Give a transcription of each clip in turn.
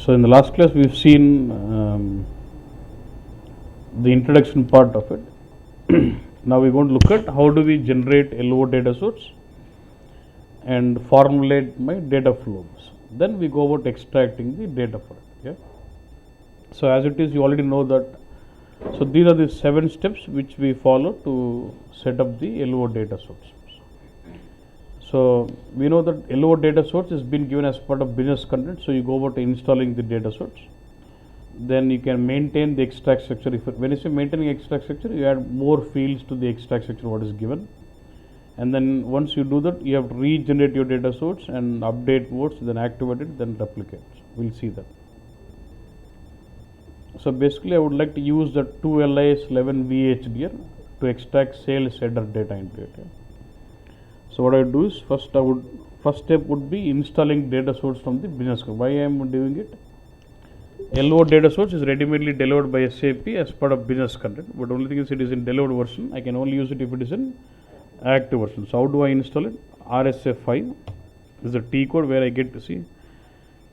So in the last class we've seen the introduction part of it. Now we're going to look at how do we generate LO data source and formulate my data flows. Then we go about extracting the data for it. Yeah. So as it is, you already know that. So these are the 7 steps which we follow to set up the LO data source. So we know that LO data source has been given as part of business content. So you go about installing the data source. Then you can maintain the extract structure. When you say maintaining extract structure, you add more fields to the extract structure what is given. And then once you do that, you have to regenerate your data source and update words, then activate it, then replicate. We'll see that. So basically I would like to use the 2LIS11 VHDR to extract sales header data into it. Yeah. So what I do is first step would be installing data source from the business. Why I am doing it? LO data source is ready-madely delivered by SAP as part of business content, but only thing is it is in delivered version. I can only use it if it is in active version. So how do I install it? RSA5 is the T code where I get to see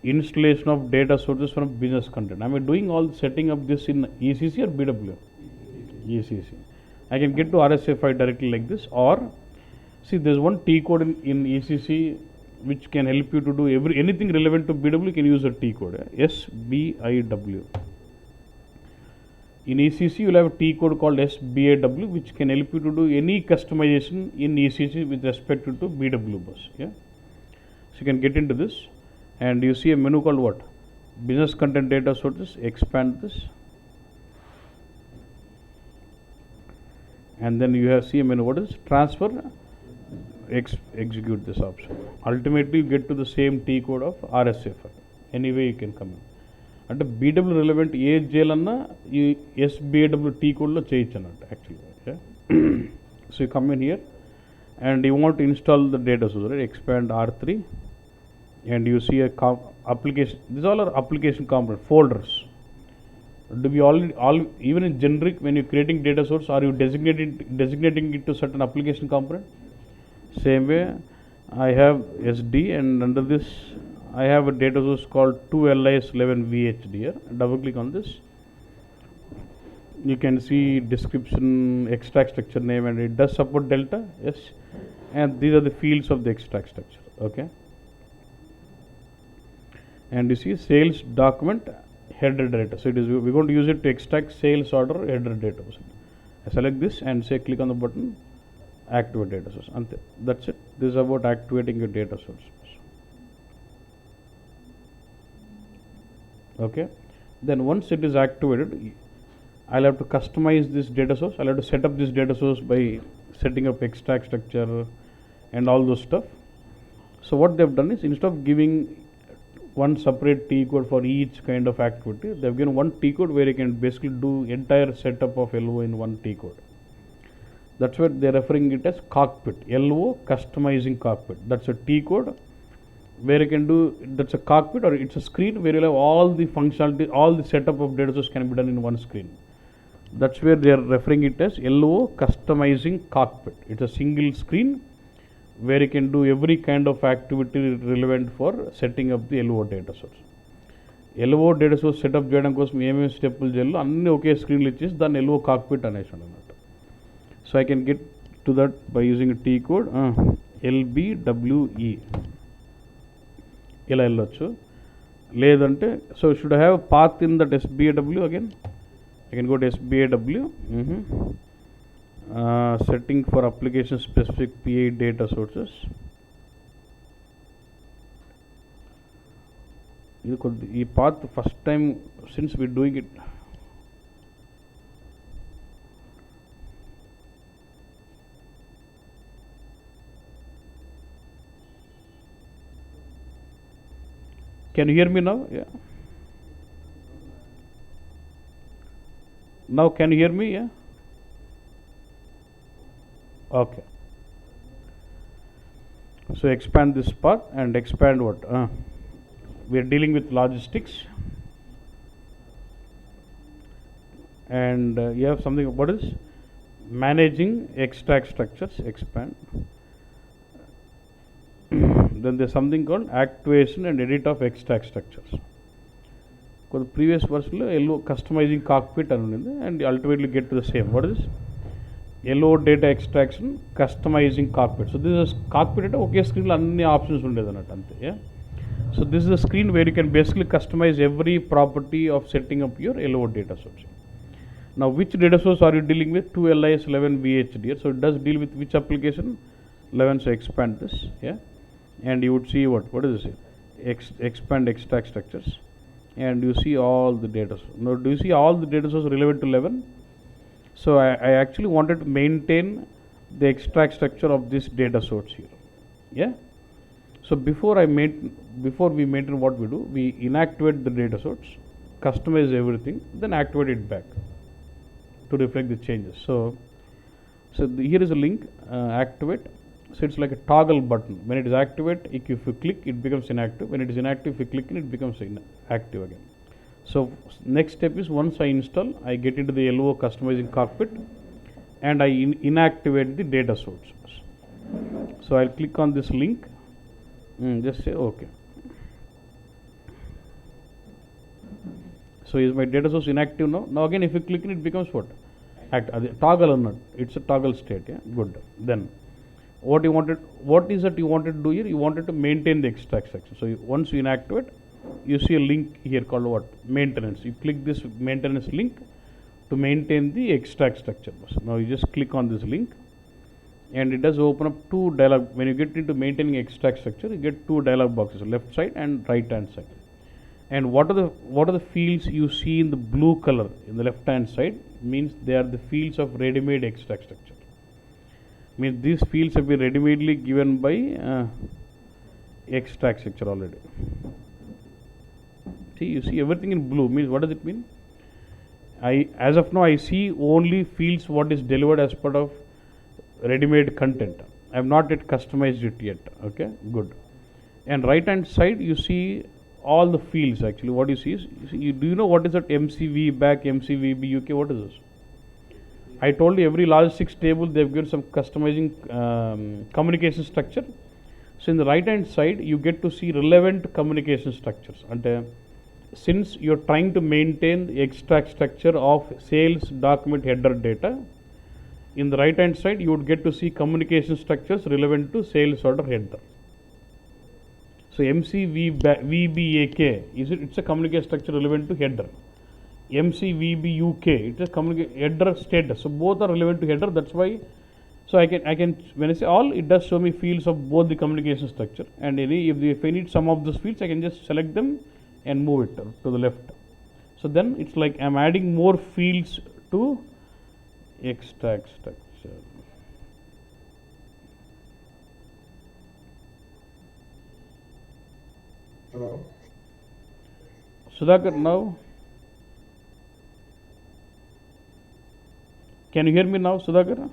installation of data sources from business content. Am I doing all the setting up this in ECC or BW? ECC. I can get to RSA5 directly like this, or see there's one T code in ECC which can help you to do anything relevant to BW. You can use a T code, SBIW. In ECC you will have a T code called SBAW which can help you to do any customization in ECC with respect to BW bus. Yeah. So you can get into this and you see a menu called what? Business content data sources. Expand this. And then you have see a menu what is transfer. Execute this option. Ultimately you get to the same T code of RSA5. Anyway you can come in. At the BW relevant AJL you SBAW T code lo cheyichu actually. Yeah. So you come in here and you want to install the data source, right? Expand R3 and you see a application. These all are application component folders. Do we even in generic when you're creating data source, are you designating it to certain application component? Same way I have SD and under this I have a data source called 2LIS11 VHDR. Double click on this. You can see description, extract structure name, and it does support delta. Yes. And these are the fields of the extract structure. Okay. And you see sales document header data. So it is we're going to use it to extract sales order header data. I select this and say click on the button. Activate data source. And that's it. This is about activating your data source. Okay. Then once it is activated, I'll have to customize this data source. I'll have to set up this data source by setting up extract structure and all those stuff. So what they've done is instead of giving one separate T code for each kind of activity, they've given one T code where you can basically do entire setup of LO in one T code. That's what they're referring it as cockpit. LO customizing cockpit. That's a T code where you can do, that's a cockpit or it's a screen where you'll have all the functionality, all the setup of data source can be done in one screen. That's where they are referring it as LO customizing cockpit. It's a single screen where you can do every kind of activity relevant for setting up the LO data source. LO data source setup చేయడం కోసం ఏమేమి స్టెప్పులు చేయాలో అన్ని ఒకే స్క్రీన్లో ఇచ్చేసి దాన్ని LO cockpit అనేసి అన్నమాట. So I can get to that by using a T code LBWE. ఇలా వెళ్ళొచ్చు లేదంటే so should I have a path in that SBAW again? I can go to SBAW setting for application specific PI data sources. ఈ path first time since we're doing it. Can you hear me now? Yeah. Now can you hear me? Yeah. Okay. So expand this part and expand what? We are dealing with logistics. And you have something, what is? Managing extract structures, expand. Then there's something called activation and edit of extract structures. the previous version yellow customizing cockpit and ultimately get to the same. What is this? Yellow data extraction customizing cockpit. So this is cockpit okay screen anni options ante. Yeah. So this is a screen where you can basically customize every property of setting up your LO data source. Now which data source are you dealing with? 2LIS 11 VHDL. So it does deal with which application? 11. So expand this. Yeah. And you would see what is this? Expand extract structures. And you see all the data source. Now do you see all the data source relevant to 11? So I actually wanted to maintain the extract structure of this data source here. Yeah. So before we maintain what we do, we inactivate the data source, customize everything, then activate it back to reflect the changes. So here is a link, activate. So it's like a toggle button. When it is activate, if you click, it becomes inactive. When it is inactive, if you click, it becomes active again. So next step is once I install, I get into the LO customizing cockpit and I inactivate the data source. So I'll click on this link. Just say OK. So is my data source inactive now? Now again if you click it becomes what? Toggle or not. It's a toggle state. Yeah, good. Then what is it you wanted to do here? You wanted to maintain the extract structure. So once you inactivate, you see a link here called what? Maintenance. You click this maintenance link to maintain the extract structure. So now you just click on this link. And it does open up two dialog. When you get into maintaining extract structure, you get two dialog boxes, left side and right hand side. And what are the fields you see in the blue color in the left hand side? Means they are the fields of ready-made extract structure. Means these fields have been ready-madely given by extract structure already. See, you see everything in blue. Means what does it mean? As of now I see only fields what is delivered as part of ready-made content. I have not yet customized it yet. Okay, good. And right hand side you see all the fields. Actually what you see is, do you know what is that MCV back, MCVB UK? What is this? I told you every logistics table they have given some customizing communication structure. So in the right hand side you get to see relevant communication structures. And since you are trying to maintain the extract structure of sales document header data, in the right hand side you would get to see communication structures relevant to sales order header. So MCVBAK it's a communication structure relevant to header. MCVBUK it's a communication header status. So both are relevant to header. That's why. So I can when I say all, it does show me fields of both the communication structure. And if I need some of those fields, I can just select them and move it to the left. So then it's like I'm adding more fields to extract structure. Hello. Sudhakar, now can you hear me now, Sudhakar?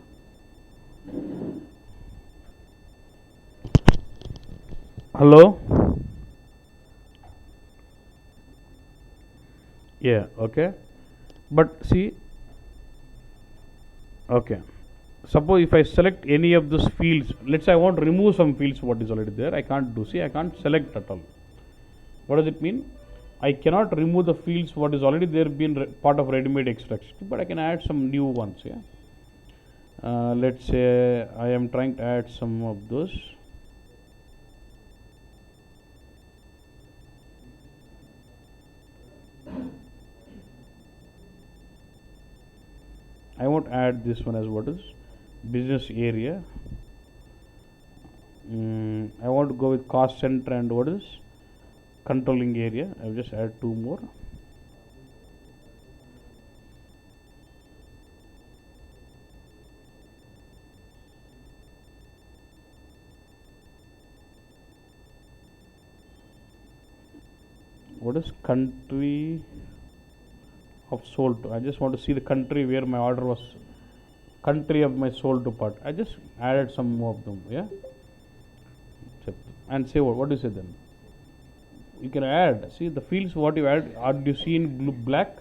Hello? Yeah, okay. But see, okay. Suppose if I select any of those fields, let's say I want to remove some fields what is already there, I can't do. See, I can't select at all. What does it mean? I cannot remove the fields what is already there being part of ready-made extraction, but I can add some new ones. Yeah. Let's say I am trying to add some of those. I want to add this one as what is business area. I want to go with cost center and what is controlling area. I will just add two more. What is country of sold to? I just want to see the country where my order was, country of my sold to part. I just added some more of them. Yeah. And say what do you say then? You can add, see the fields what you add, are you see in blue, black,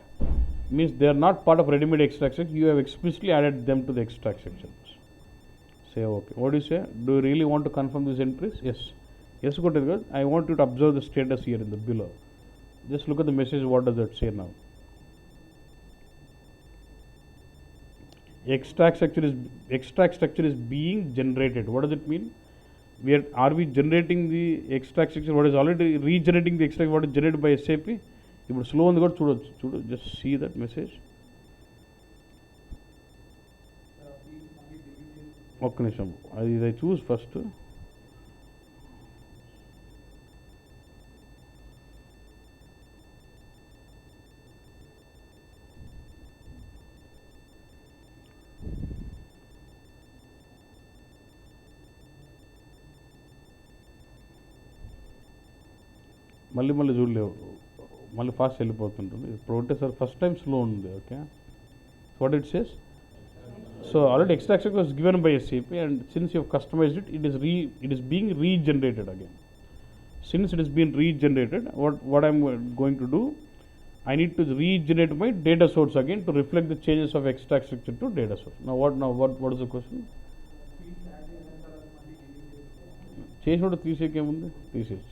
means they are not part of ready-made extract section. You have explicitly added them to the extract section. Say okay. What do you say? Do you really want to confirm these entries? Yes. Yes, good. I want you to observe the status here in the below. Just look at the message, what does that say now? Extract structure is being generated. What does it mean? Are we generating the extract structure? What is already regenerating the extract? What is generated by SAP? ఇప్పుడు slow ఉంది కూడా చూడు just see that message. ఒక్క నిమిషం, అది చూస్ first. మళ్ళీ చూడలేవు, మళ్ళీ ఫాస్ట్ వెళ్ళిపోతుంటుంది. ఇప్పుడు ఒకటే సార్ ఫస్ట్ టైం స్లో ఉంది. Okay, what it says? So already extract structure was given by SAP, and since you have customized it, it is being regenerated again. Since it is being regenerated, what I'm going to do, I need to regenerate my data source again to reflect the changes of extract structure to data source. Now what is the question? చేసినప్పుడు తీసేకేముంది, తీసేసి.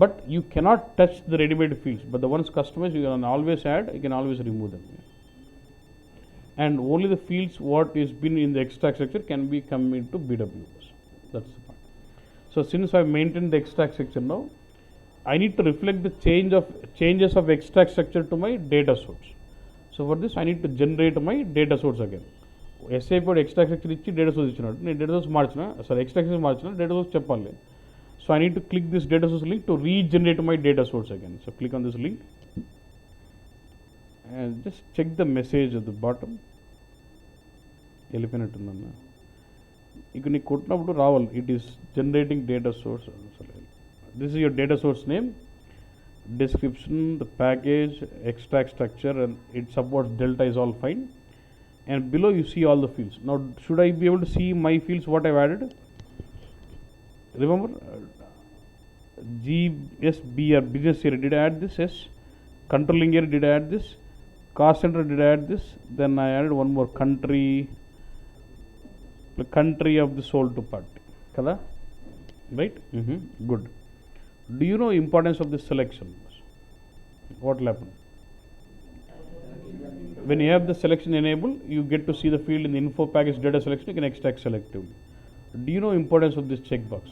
But you cannot touch the ready-made fields, but the ones customized you can always add, you can always remove them. And only the fields what is been in the extract structure can be come into BW. That's the point. So since I maintained the extract structure now, I need to reflect the changes of extract structure to my data source. So for this I need to generate my data source again. SAP extract structure ఇచ్చి data source ఇచ్చినట్టు నేను data source మార్చిన, extract structure మార్చిన, data source చెప్పాలి. So I need to click this data source link to regenerate my data source again. So click on this link and just check the message at the bottom. వెళ్ళిపోయినట్టుందన్న, ఇక నీకు కొట్టినప్పుడు రావాలి, it is generating data source. This is your data source name, description, the package, extract structure, and it supports delta is all fine. And below you see all the fields. Now should I be able to see my fields what I've added? Remember GSBR, business area, did I add this? Yes. Controlling area, did I add this? Cost center, did I add this? Then I added one more, country, the country of the sold to party. Kada? Right? Good. Do you know importance of this selection? What will happen? When you have the selection enabled, you get to see the field in the info package data selection, you can extract selectively. Do you know importance of this checkbox?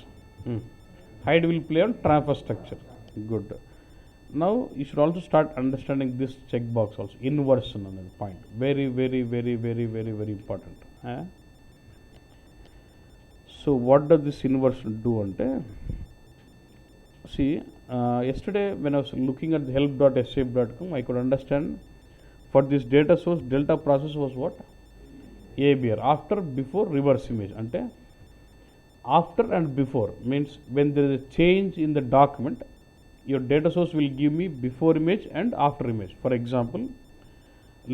Hide will play on transfer structure. Good. Now you should also start understanding this checkbox also, inversion another point. Very important. So what does this inversion do? See, yesterday when I was looking at the help.sap.com, I could understand for this data source, delta process was what? ABR, after, before, reverse image. Ante after and before means when there is a change in the document, your data source will give me before image and after image. For example,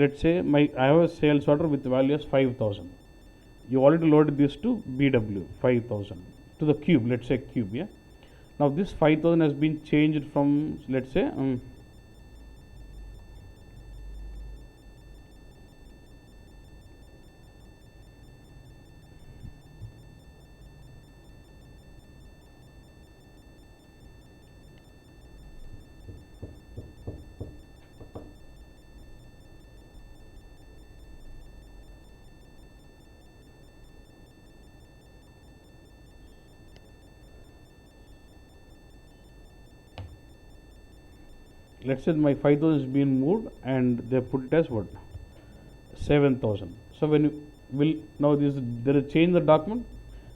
let's say I have a sales order with value as 5,000. You already loaded this to BW 5,000 to the cube, let's say cube. Yeah. Now this 5,000 has been changed from, let's say let's say my 5,000 is being moved and they put it as what? 7,000. So when you will now there is change in the document.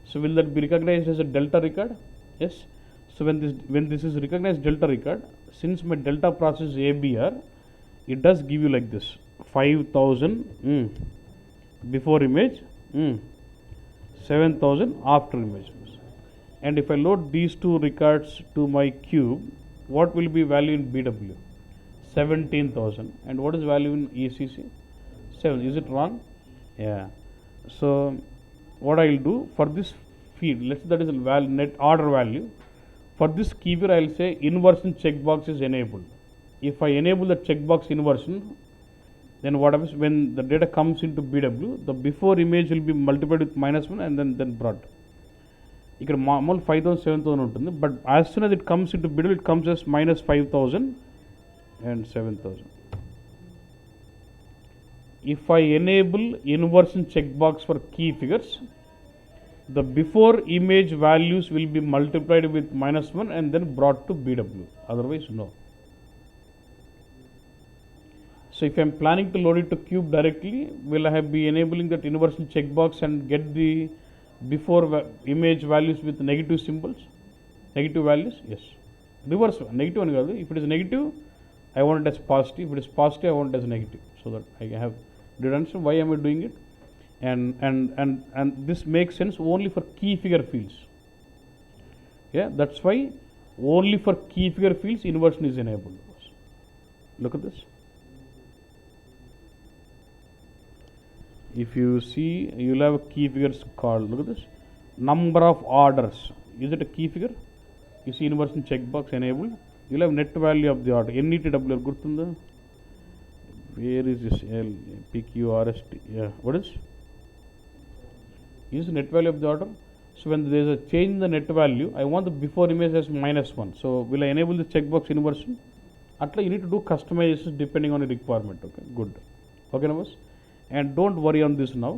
So will that be recognized as a delta record? Yes. So when this is recognized delta record, since my delta process is ABR, it does give you like this 5,000 before image, 7,000 after image. And if I load these two records to my cube, what will be value in BW? 17,000. And what is value in ECC? 7. Is it wrong? Yeah. So what I will do for this field, let's say that is a net order value. For this keyword, I will say inversion checkbox is enabled. If I enable the checkbox inversion, then what happens when the data comes into BW, the before image will be multiplied with -1 and then brought. ఇక్కడ మామూలు 5,000 7,000 ఉంటుంది, but as soon as it comes into biddable it comes as -5,000 and 7,000. If I enable inversion checkbox for key figures, the before image values will be multiplied with -1 and then brought to BW, otherwise no. So if I am planning to load it to cube directly, will I be enabling that inversion checkbox and get the before image values with negative symbols, negative values? Yes. Reverse negative one kaadu. If it is negative, I want it as positive. If it is positive, I want it as negative, so that I have. Do you understand why am I doing it? And this makes sense only for key figure fields. Yeah, that's why only for key figure fields inversion is enabled. Look at this. If you see, you will have a key figures called, look at this, number of orders. Is it a key figure? You see inversion checkbox enabled. You will have net value of the order. NETW gurtunda. Where is this L PQRST? Yeah, what is? Is net value of the order. So when there is a change in the net value, I want the before image as -1. So will I enable the checkbox inversion? Atla you need to do customization depending on the requirement. Okay, good. Okay, numbers. And don't worry on this now.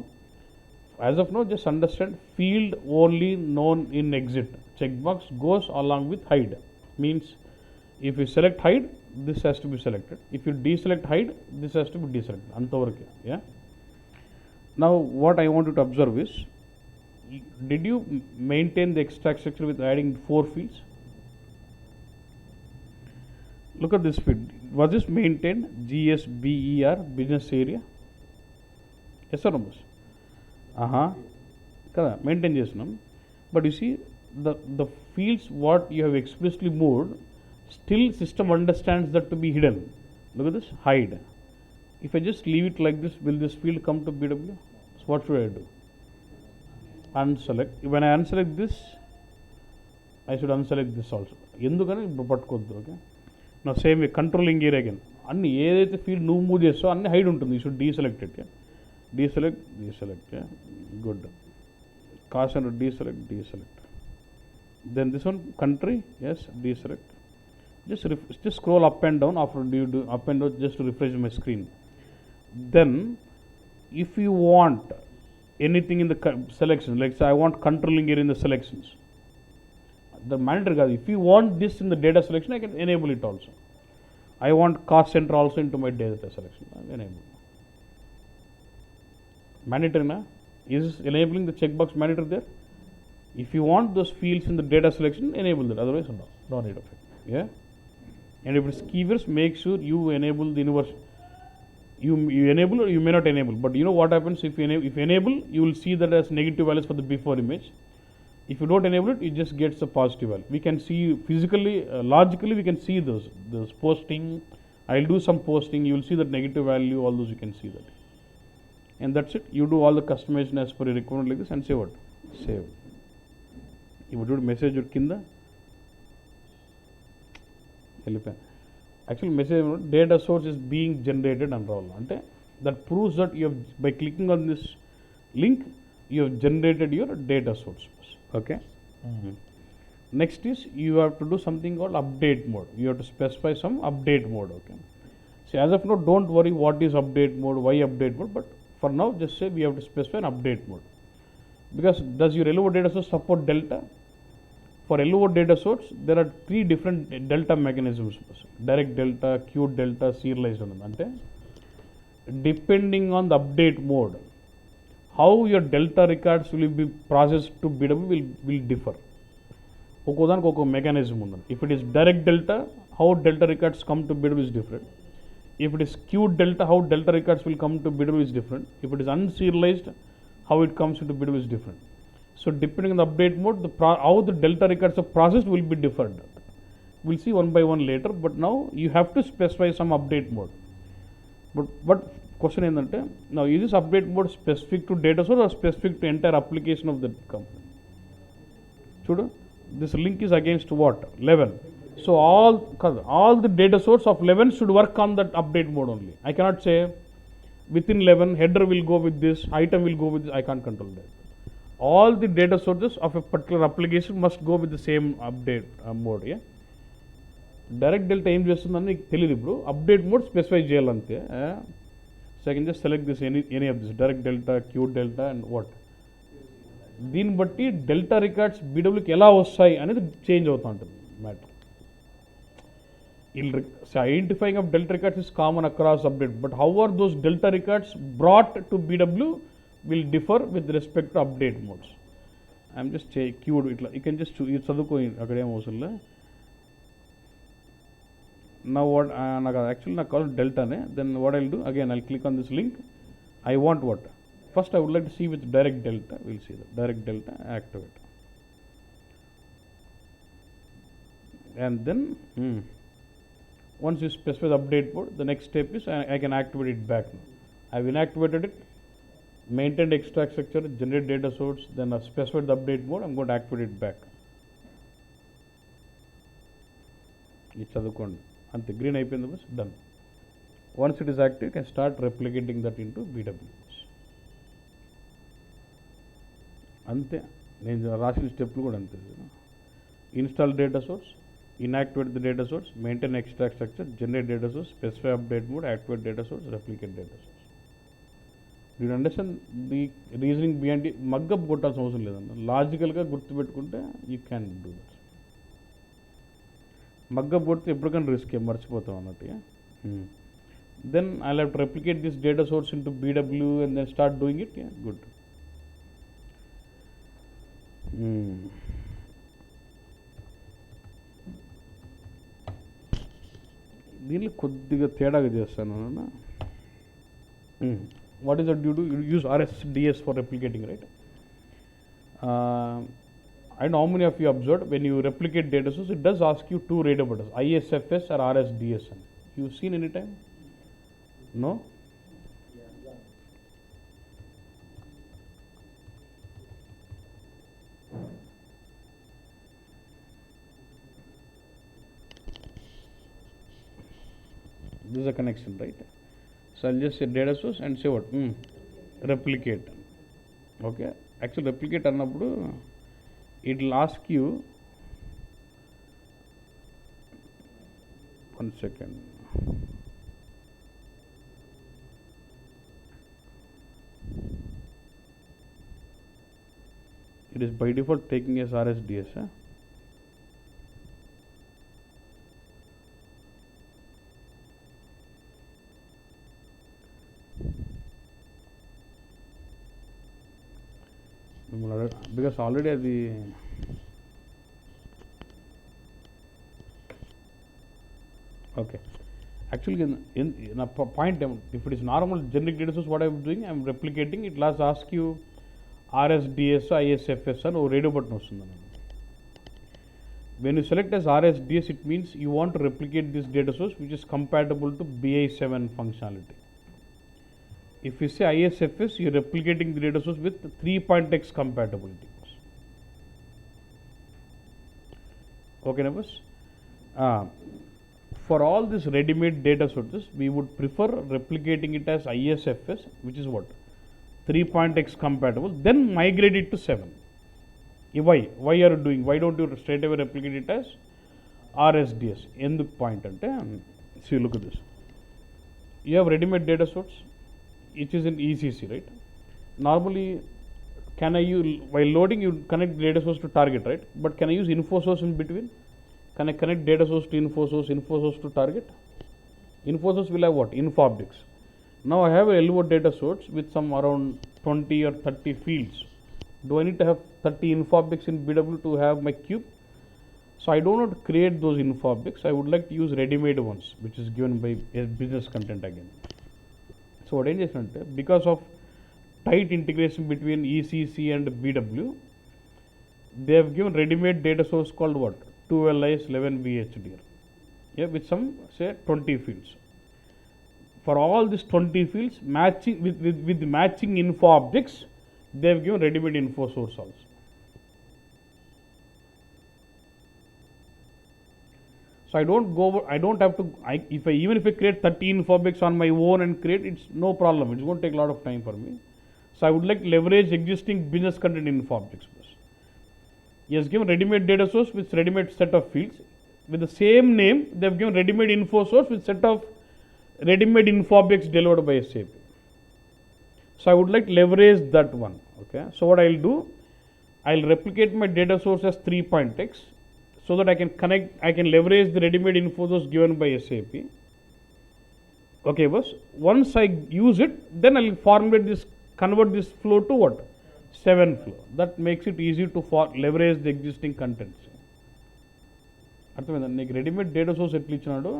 As of now, just understand field only known in exit. Checkbox goes along with hide. Means if you select hide, this has to be selected. If you deselect hide, this has to be deselected. Antavarake. Yeah. Now what I want you to observe is, did you maintain the extract structure with adding 4 fields? Look at this field. Was this maintained? GSBER, business area? Yes or no? Kada maintain chesnam. But you see the fields what you have explicitly moved, still system understands that to be hidden. Look at this, hide. If I just leave it like this, will this field come to BW? So what should I do? Unselect. When I unselect this, I should unselect this also. Endukani pattukoddu. Okay. Now same way, controlling here again. Anni edaithe field nu move chesto anni hide untundi. You should deselect it. Yeah. Deselect, yeah. Good. Cost and deselect. Then this one, country, yes, deselect. Just scroll up and down after you do up and down just to refresh my screen. Then, if you want anything in the selection, like say I want controlling here in the selections, the mandatory guys, if you want this in the data selection, I can enable it also. I want cost center also into my data selection. I can enable. Mandatory na? Is enabling the checkbox mandatory there? If you want those fields in the data selection, enable that. Otherwise, no need of it. Yeah. And if it's keywords, make sure you enable the inversion. You enable or you may not enable. But you know what happens if you enable, you will see that as negative values for the before image. If you don't enable it, it just gets a positive value. We can see physically, logically, we can see those posting. I'll do some posting. You will see that negative value. All those you can see that. And that's it. You do all the customization as per your requirement like this and say what? Save. You would do a message or kinda. Actually, message data source is being generated and all. That proves that you have, by clicking on this link, you have generated your data source. Okay. Next is you have to do something called update mode. You have to specify some update mode. Okay. See, as of now, don't worry what is update mode, why update mode, but for now, just say we have to specify an update mode. Because does your LO data source support delta? For LO data source, there are 3 different delta mechanisms: direct delta, queued delta, serialized. Depending on the update mode, how your delta records will be processed to BW will differ. Mechanism. If it is direct delta, how delta records come to BW is different. If it is queued delta, how delta records will come to BW is different. If it is unserialized, how it comes into BW is different. So depending on the update mode, how the delta records are processed will be different. We'll see one by one later, but now you have to specify some update mode. But question is, now is this update mode specific to data source or specific to entire application of the company? Should this link is against what? 11. So all the data source of 11 should work on that update mode only. I cannot say within 11 header will go with this, item will go with this. I can't control that. all the data sources of a particular application must go with the same update mode. Yeah, direct delta ఏం చేస్తుందని నీకు తెలియదు. ఇప్పుడు update mode specify చేయాలంతే. So I can just select this any of this direct delta, Q delta and what. దీన్ని బట్టి delta records బీడబ్ల్యూకి ఎలా వస్తాయి అనేది చేంజ్ అవుతూ ఉంటుంది matter. Identifying of delta records is common across update, but how are those delta records brought to BW will differ with respect to update modes. I am just queued it. You can just choose చదువుకో అక్కడ ఏం అవసరం లే. Now what నాకు actually నాకు కావాలి డెల్టానే. Then what I'll do again, I'll click on this link. I want what? First I would like to see with direct delta. We'll see the direct delta activate. And then once you specify the update mode, the next step is I can activate it back now. I've inactivated it, maintained extract structure, generate data source, then I've specified the update mode. I'm going to activate it back. It's and the green IP was done. Once it is active, you can start replicating that into BWs. Ante నేను రాసిన స్టెప్లు కూడా అంతే. Install data source, inactivate the data source, maintain extract structure, generate data source, specify update mode, activate data source, replicate data source. Do you understand the reasoning behind it? Mug up కొట్టాల్సిన అవసరం లేదన్న. లాజికల్గా గుర్తుపెట్టుకుంటే you can do that. Mug up కొడితే ఎప్పటికైనా risk మర్చిపోతాం అన్నట్టుగా. Then I have to replicate this data source into BW and then start doing it. Good. దీనిలో కొద్దిగా తేడాగా చేస్తాను. What is that due to use RSDS for replicating, right? I know how many of you observed when you replicate data source, it does ask you two radio buttons, ISFS or RSDS. You seen any time? No? This is a connection, right? So I'll just say data source and say what? Replicate. Okay. Actually replicate annappudu it will ask you, one second. It is by default taking as RSDS. Because already the okay, actually in a point, if it is normal generic data source, what I am doing, I am replicating it. Last ask you RSDS, ISFS and radio button vastundani. When you select as RSDS, it means you want to replicate this data source which is compatible to BI7 functionality. If you say ISFS, you are replicating the data source with 3.x compatibility. Okay, neighbors? For all these ready-made data sources, we would prefer replicating it as ISFS, which is what? 3.x compatible, then migrate it to 7. Why? Why are you doing? Why don't you straight away replicate it as RSDS? End point ante. See, look at this. You have ready-made data source, which is in ECC, right? Normally, while loading, you connect data source to target, right? But can I use info source in between? Can I connect data source to info source to target? Info source will have what? Info objects. Now I have a LO data source with some around 20 or 30 fields. Do I need to have 30 info objects in BW to have my cube? So I do not create those info objects. I would like to use ready-made ones, which is given by business content again. So what I just because of tight integration between ECC and BW, they have given ready-made data source called what? 12LIS 11VHDR. Yeah, with some say 20 fields. For all these 20 fields, matching with matching info objects, they have given ready-made info source also. So I don't have to, even if I create 30 info objects on my own and create, it's no problem. It's going to take a lot of time for me. So I would like to leverage existing business content info objects. He has given ready-made data source with ready-made set of fields. With the same name, they have given ready-made info source with set of ready-made info objects delivered by SAP. So I would like to leverage that one. Okay. So what I'll do, I'll replicate my data source as 3.x so that I can leverage the ready-made info source given by SAP. Okay, boss. Once I use it, then I'll convert this flow to what? 7 flow. That makes it easy to leverage the existing contents. అర్థమైందా? నీకు readymade data source ఎట్లా ఇచ్చినాడు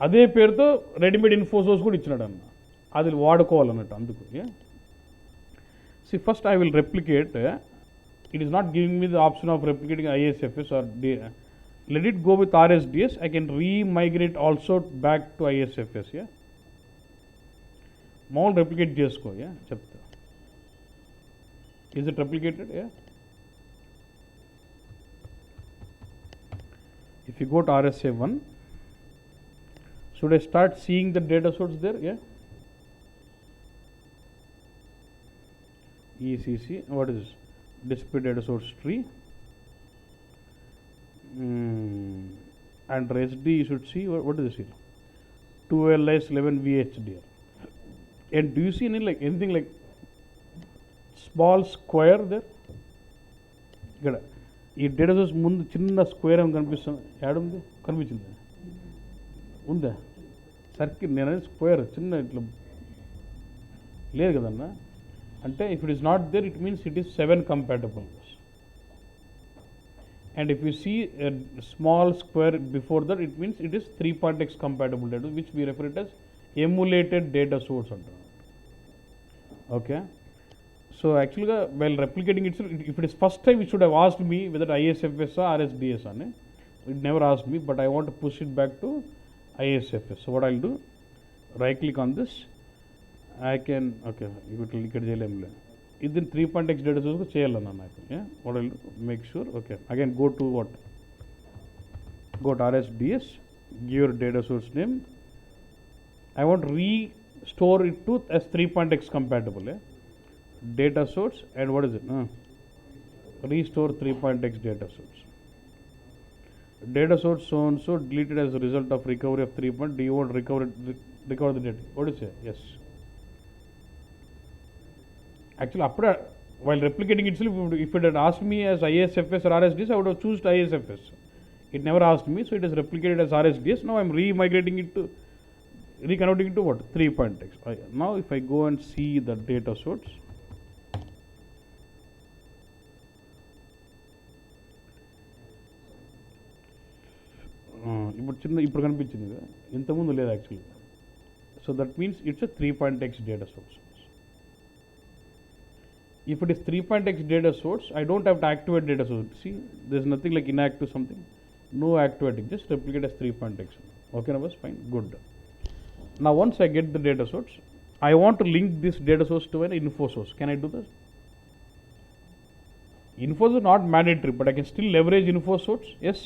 అదే పేరుతో readymade info source కూడా ఇచ్చినాడు అన్న. అది వాడుకోవాలన్నట్టు అందుకు. See, first I will replicate. It is not giving me the option of replicating ISFS or let it go with RSDS. I can re-migrate also back to ISFS. మామూలు replicate చేసుకో. చెప్తా. Is it replicated? If you go to RSA1, should I start seeing the data source there? ECC, what is this? Display data source tree. And RESD you should see, what is this here? 2LS 11 VHDR. And do you see anything like small square there? ఇక్కడ ఈ data source ముందు చిన్న square ఏమి కనిపిస్తుంది? ఏడుంది? కనిపించింది? ఉందా? Circle నేను స్క్వేర్ చిన్న ఇట్లా లేదు కదన్నా. అంటే if it is not there it means it is 7 compatible. And if you see small square before that it means it is 3.x compatible data which we refer it as emulated data source అంటారు. Okay. So actually while replicating itself, if it is first time it should have asked me whether ISFS or RSDS on it. It never asked me, but I want to push it back to ISFS. So what I'll do, right click on this. I can, okay, ఇక్కడ చేయలేములే. ఇది 3.x data source చేయాలన్నా నాకు. What I'll do, make sure, okay, again go to what? Go to RSDS, give your data source name. I want to restore it to as 3.x compatible. Data source, and what is it? Restore 3.x data source. Data source so and so deleted as a result of recovery of 3. Do you want to recover the data? What is it? Yes. Actually, while replicating itself, if it had asked me as ISFS or RSDS, I would have chosen ISFS. It never asked me, so it is replicated as RSDS. Now I am reconverting it to what? 3.x. Now if I go and see the data source, ఇప్పుడు కనిపించింది కదా, ఇంతకుముందు లేదు actually. So that means it's a 3.x data source. If it is 3.x data source, I don't have to activate data source. See, there is nothing like inactive something. No activating, just replicate as 3.x. Okay, now fine, good. Now once I get the data source, I want to link this data source to an info source. Can I do this? Info source is not mandatory, but I can still leverage info source. Yes.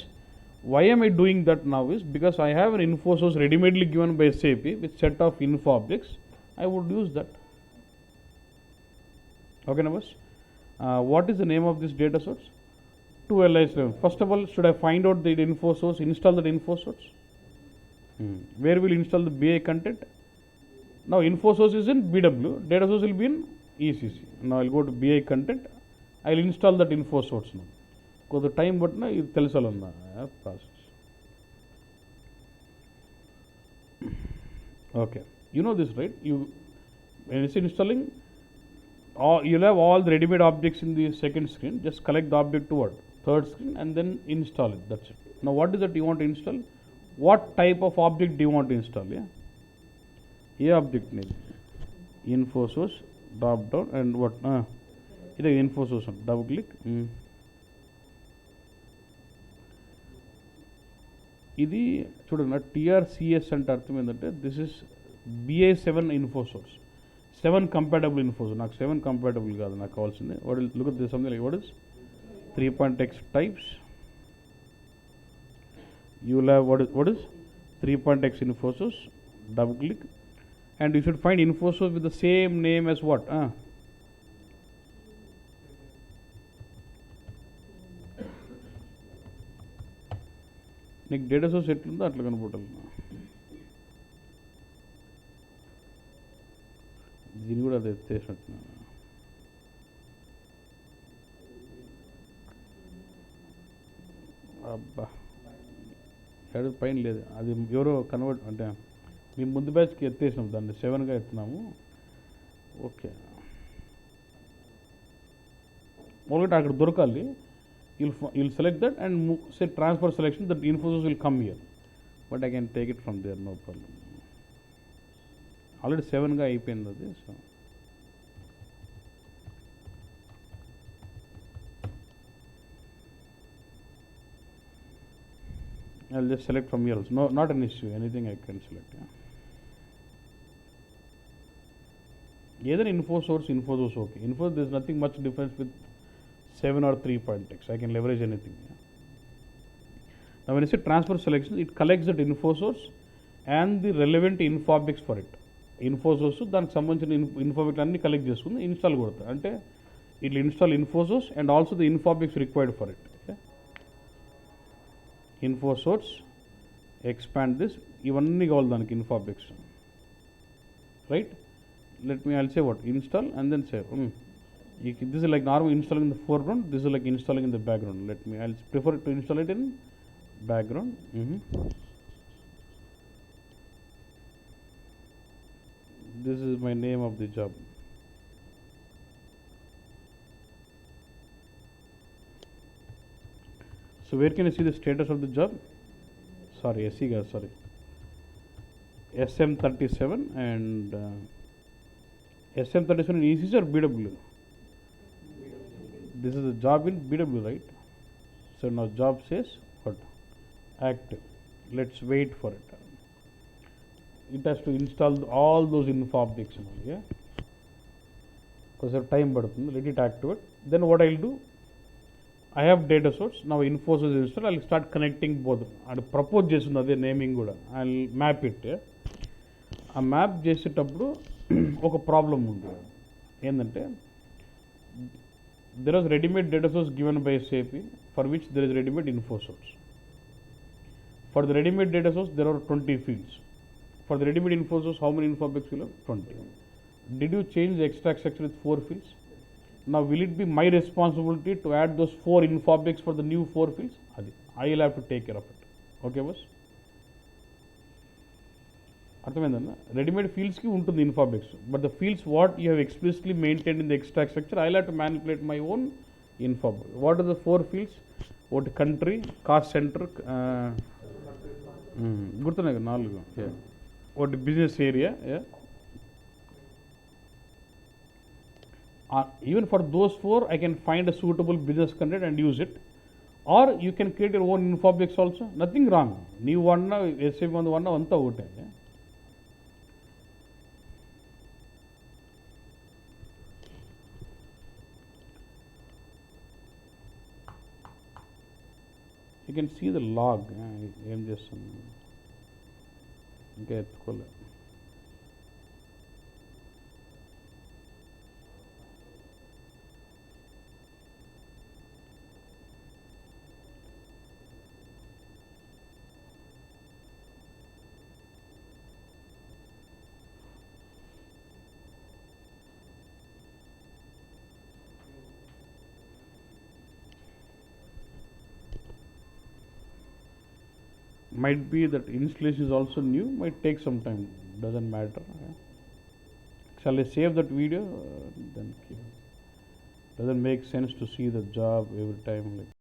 Why am I doing that now is because I have an info source ready-madely given by SAP with set of info objects. I would use that. Okay, now what is the name of this data source? 2LS11. First of all, should I find out the info source, install that info source? Where will install the BI content? Now info source is in BW, data source will be in ECC. Now I'll go to BI content, I'll install that info source now. కొంత time పట్టినా ఇది తెలుసాలన్నా process. Okay, you know this right? when it's installing, you'll have all the ready-made objects in the second screen. Just collect the object to what? Third screen and then install it. That's it. Now what is that you want to install? What type of object do you want to install? A object name, info source, drop down, and what? It is info source. Double click. ఇది చూడండి, TRCS అంటే అర్థం ఏంటంటే this is BI7 info source, 7 compatible info source. నాకు 7 compatible కాదు, నాకు కావాల్సింది what is, look at this something like what is 3.x types. You will have what is 3.x info source. Double click, and you should find info source with the same name as what? నీకు data source ఎట్లుందో అట్లా కనపడాలి. దీన్ని కూడా అది ఎత్తేసినట్టున్నాను. అబ్బా ఏడు పైన లేదు, అది ఎవరో కన్వర్ట్ అంటే మేము ముందు బ్యాచ్కి ఎత్తేసినాం, దాన్ని 7గా ఎత్తున్నాము. ఓకే, ఒకటి అక్కడ దొరకాలి. you'll select that and say transfer selection, that Infosys will come here, but I can take it from there, no problem. Already 7గా అయిపోయింది అది. So I'll just select from here also. No, not an issue, anything I can select. Either Infosys, okay. Infosys, there's nothing much difference with 7 or 3.x. I can leverage anything. Now when you say transfer selection, it collects that Infosys and the relevant infobix for it. Infosys దానికి సంబంధించిన ఇన్ఫోబిక్స్ అన్ని collect చేసుకుని install కొడతారు. అంటే ఇట్లా install Infosys and also the infobix required for it. Infosys, expand this, ఇవన్నీ కావాలి దానికి infobix, right? Let me, I'll say what, install and then save. This is like normal installing in the foreground, this is like installing in the background. I'll prefer to install it in background. This is my name of the job. So where can I see the status of the job? Sorry, SE guys, sorry. SM37 and SM37 in ECC or BW? This is a job in BW, right? So now job says what? Active. Let's wait for it. It has to install all those infobix, yeah? Because time padutundi. Let it activate. Then what I'll do? I have DataSource. Now Infosys is installed. I'll start connecting both. And propose చేస్తున్న అదే naming కూడా. I'll map it. ఆ map చేసేటప్పుడు ఒక problem ఉంది. ఏంటంటే there is ready-made DataSource given by SAP, for which there is ready-made Infosys. For the ready-made DataSource, there are 20 fields. For the ready-made Infosys, how many infobix will have? 20. Did you change the extract structure with 4 fields? Now will it be my responsibility to add those 4 infobix for the new 4 fields? I will have to take care of it. Okay, boss? అర్థమైందన్న, readymade ఫీల్డ్స్కి ఉంటుంది infoobjects, but the fields what you have explicitly maintained in the extract structure, I have to manipulate my own infoobject. What are the 4 fields? ఒకటి country, cost center, గుర్తున్నాయి కదా 4, ఒకటి business area. Even for those 4, I can find a suitable business content and use it. Or you can create your own infobix also. Nothing wrong. New one, SAP one, anta okate. You can see the log. Em chestunna. Inka ettukole. Might be that installation is also new, might take some time, doesn't matter. Shall I save that video? Then doesn't make sense to see the job every time like